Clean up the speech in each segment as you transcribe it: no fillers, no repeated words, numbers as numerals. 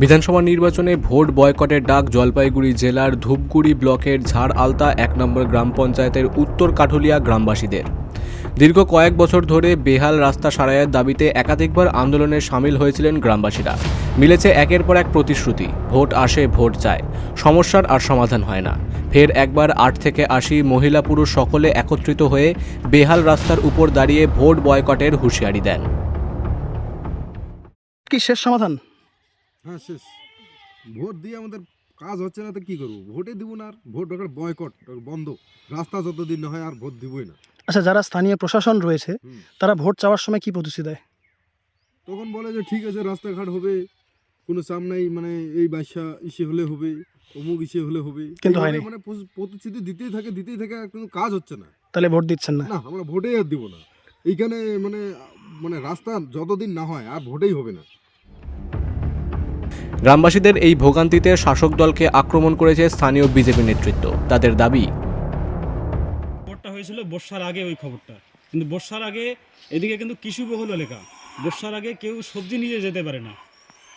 বিধানসভা নির্বাচনে ভোট বয়কটের ডাক জলপাইগুড়ি জেলার ধূপগুড়ি ব্লকের ঝাড় আলতা ১ নম্বর গ্রাম পঞ্চায়েতের উত্তর কাঠুলিয়া গ্রামবাসীদের। দীর্ঘ কয়েক বছর ধরে বেহাল রাস্তা সারাইয়ের দাবিতে একাধিকবার আন্দোলনে সামিল হয়েছিলেন গ্রামবাসীরা। মিলেছে একের পর এক প্রতিশ্রুতি, ভোট আসে ভোট যায়, সমস্যার আর সমাধান হয় না। ফের একবার ৮ থেকে ৮০ মহিলা পুরুষ সকলে একত্রিত হয়ে বেহাল রাস্তার উপর দাঁড়িয়ে ভোট বয়কটের হুঁশিয়ারি দেন। কি শেষ সমাধান? হ্যাঁ, শেষ। ভোট দিয়ে আমাদের কাজ হচ্ছে না তো কি করবো? ভোটে দিব না, আর ভোট বয়কট বন্ধ, রাস্তা যতদিন না হয় আর ভোট দিবই না। আচ্ছা, যারা স্থানীয় প্রশাসন রয়েছে তারা ভোট চাওয়ার সময় কি প্রতিশ্রুতি দেয়? তখন বলে যে ঠিক আছে, রাস্তাঘাট হবে, কোনো চাপ নাই, মানে এই বাসা ইসে হলে হবে, অমুক ইসে হলে হবে, কিন্তু হয়নি। মানে প্রতিশ্রুতি দিতেই থাকে, কিন্তু কাজ হচ্ছে না। তাহলে ভোট দিচ্ছেন না? না, আমরা ভোটেই আর দিব না। এইখানে মানে রাস্তা যতদিন না হয় আর ভোটেই হবে না। গ্রামবাসীদের এই ভোগান্তিতে শাসক দলকে আক্রমণ করেছে স্থানীয় বিজেপি নেতৃত্ব। তাদের দাবি, খবরটা হয়েছিল বর্ষার আগে, ওই খবরটা কিন্তু বর্ষার আগে এদিকে কিন্তু কৃষিবহুল এলাকা, বর্ষার আগে কেউ সবজি নিয়ে যেতে পারে না,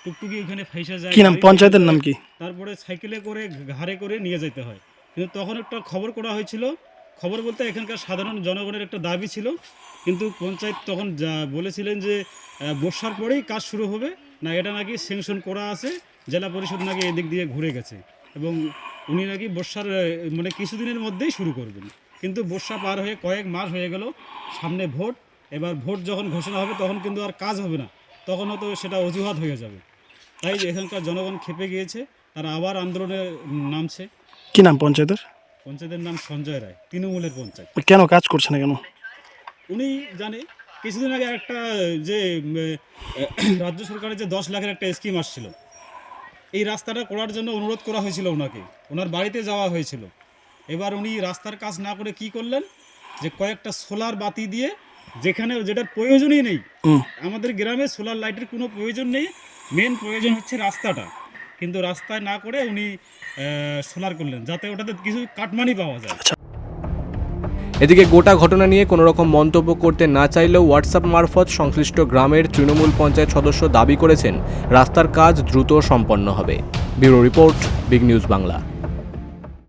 টুকটুকি ওখানে ফাইসা যায়। কি নাম পঞ্চায়েতের নাম কি? তারপরে সাইকেলে করে ঘাড়ে করে নিয়ে যেতে হয়। কিন্তু তখন একটা খবর করা হয়েছিল, খবর বলতে এখানকার সাধারণ জনগণের একটা দাবি ছিল, কিন্তু পঞ্চায়েত তখন যা বলেছিলেন যে বর্ষার পরেই কাজ শুরু হবে না, এটা নাকি স্যাংশন করা আছে, জেলা পরিষদ নাকি এদিক দিয়ে ঘুরে গেছে এবং উনি নাকি বর্ষার মানে কিছুদিনের মধ্যেই শুরু করবেন। কিন্তু বর্ষা পার হয়ে কয়েক মাস হয়ে গেল, সামনে ভোট, এবার ভোট যখন ঘোষণা হবে তখন কিন্তু আর কাজ হবে না, তখন হয়তো সেটা অজুহাত হয়ে যাবে। তাই এখানকার জনগণ ক্ষেপে গিয়েছে, তারা আবার আন্দোলনে নামছে। কি নাম পঞ্চায়েতের? পঞ্চায়েতের নাম সঞ্জয় রায়, তৃণমূলের পঞ্চায়েত। কেন কাজ করছে না কেন? উনি জানে কিছুদিন আগে একটা যে রাজ্য সরকারের যে 10 লাখের একটা স্কিম আসছিল, এই রাস্তাটা করার জন্য অনুরোধ করা হয়েছিল ওনাকে, ওনার বাড়িতে যাওয়া হয়েছিল। এবার উনি রাস্তার কাজ না করে কি করলেন, যে কয়েকটা সোলার বাতি দিয়ে, যেখানে যেটার প্রয়োজনই নেই, আমাদের গ্রামে সোলার লাইটের কোনো প্রয়োজন নেই, মেন প্রয়োজন হচ্ছে রাস্তাটা, কিন্তু রাস্তায় না করে উনি সোলার করলেন যাতে ওটাতে কিছু কাটমানি পাওয়া যায়। এদিকে গোটা ঘটনা নিয়ে কোনো রকম মন্তব্য করতে না চাইলেও হোয়াটসঅ্যাপ মারফত সংশ্লিষ্ট গ্রামের তৃণমূল পঞ্চায়েত সদস্য দাবি করেছেন রাস্তার কাজ দ্রুত সম্পন্ন হবে। Bureau report, big news Bangla.